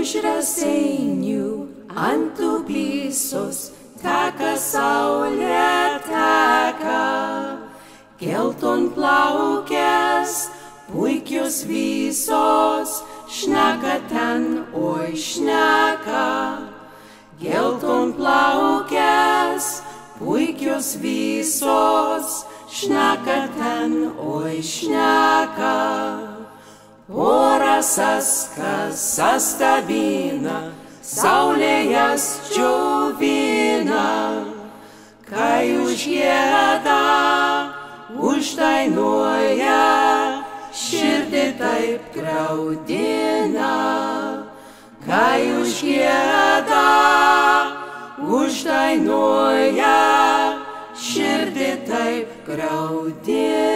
už raseinių ant uplysos teka saulė teka, gelton plaukės, puikios visos, šneka ten, oi šneka. Gelton plaukės, puikios visos, šneka ten, oi šneka. Porasas, kas sastabina, saulė jas džiovina, kai užgieda, uždainuoja, širdį taip graudina. Kai užgieda, uždainuoja, širdį taip graudina.